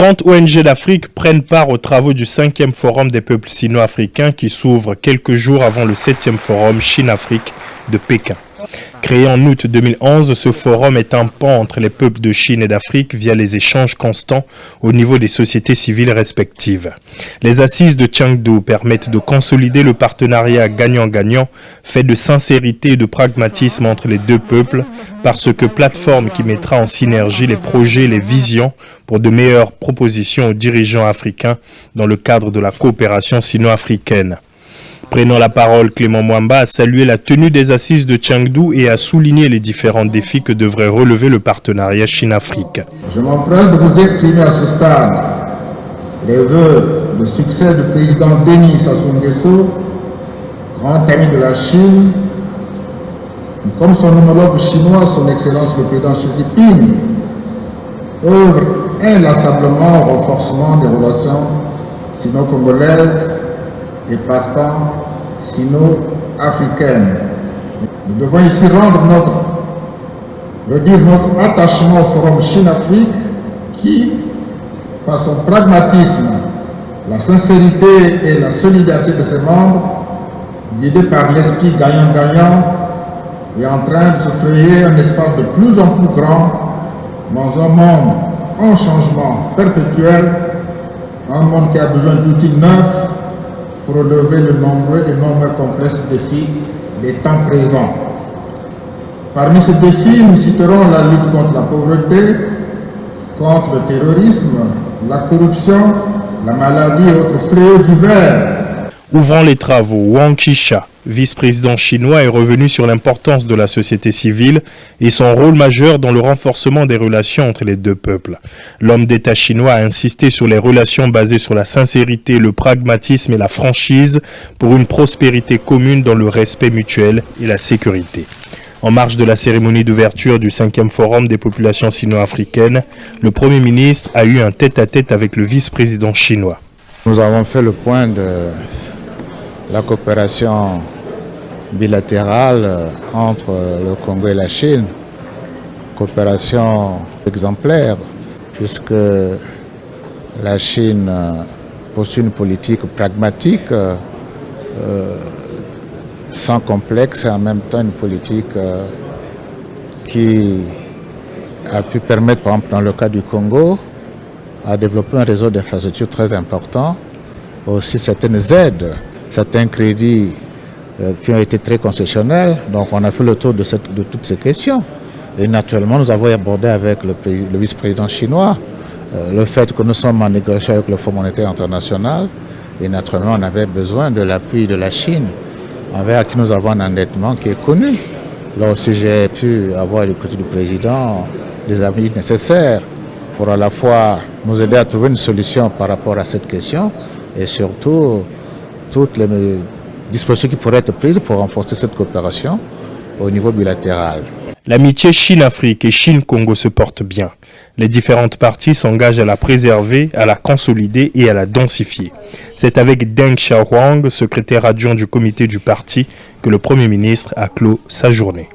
30 ONG d'Afrique prennent part aux travaux du 5e Forum des peuples sino-africains qui s'ouvre quelques jours avant le 7e Forum Chine-Afrique de Pékin. Créé en août 2011, ce forum est un pont entre les peuples de Chine et d'Afrique via les échanges constants au niveau des sociétés civiles respectives. Les assises de Chengdu permettent de consolider le partenariat gagnant-gagnant, fait de sincérité et de pragmatisme entre les deux peuples, parce que plateforme qui mettra en synergie les projets et les visions pour de meilleures propositions aux dirigeants africains dans le cadre de la coopération sino-africaine. Prenant la parole, Clément Mwamba a salué la tenue des assises de Chengdu et a souligné les différents défis que devrait relever le partenariat Chine-Afrique. Je m'empresse de vous exprimer à ce stade les vœux de succès du président Denis Sassou Nguesso, grand ami de la Chine, comme son homologue chinois, son Excellence le président Xi Jinping, œuvre inlassablement au renforcement des relations sino-congolaises et partant sino-africaine. Nous devons ici redire notre attachement au Forum Chine-Afrique qui, par son pragmatisme, la sincérité et la solidarité de ses membres, guidés par l'esprit gagnant-gagnant, est en train de se créer un espace de plus en plus grand dans un monde en changement perpétuel, un monde qui a besoin d'outils neufs pour relever le nombreux et nombreux complexes défis des temps présents. Parmi ces défis, nous citerons la lutte contre la pauvreté, contre le terrorisme, la corruption, la maladie et autres fléaux divers. Ouvrant les travaux, Wang Qisha, vice-président chinois, est revenu sur l'importance de la société civile et son rôle majeur dans le renforcement des relations entre les deux peuples. L'homme d'État chinois a insisté sur les relations basées sur la sincérité, le pragmatisme et la franchise pour une prospérité commune dans le respect mutuel et la sécurité. En marge de la cérémonie d'ouverture du 5e Forum des populations sino-africaines, le Premier ministre a eu un tête-à-tête avec le vice-président chinois. Nous avons fait le point de la coopération bilatérale entre le Congo et la Chine, coopération exemplaire, puisque la Chine poursuit une politique pragmatique, sans complexe, et en même temps une politique qui a pu permettre, par exemple dans le cas du Congo, à développer un réseau d'infrastructures très important, aussi certaines aides, certains crédits qui ont été très concessionnels. Donc on a fait le tour de toutes ces questions. Et naturellement, nous avons abordé avec le vice-président chinois le fait que nous sommes en négociation avec le Fonds monétaire international. Et naturellement, on avait besoin de l'appui de la Chine, envers qui nous avons un endettement qui est connu. Là aussi, j'ai pu avoir du côté du président des avis nécessaires pour à la fois nous aider à trouver une solution par rapport à cette question et surtout toutes les dispositions qui pourraient être prises pour renforcer cette coopération au niveau bilatéral. L'amitié Chine-Afrique et Chine-Congo se porte bien. Les différentes parties s'engagent à la préserver, à la consolider et à la densifier. C'est avec Deng Xiaohuang, secrétaire adjoint du comité du parti, que le Premier ministre a clos sa journée.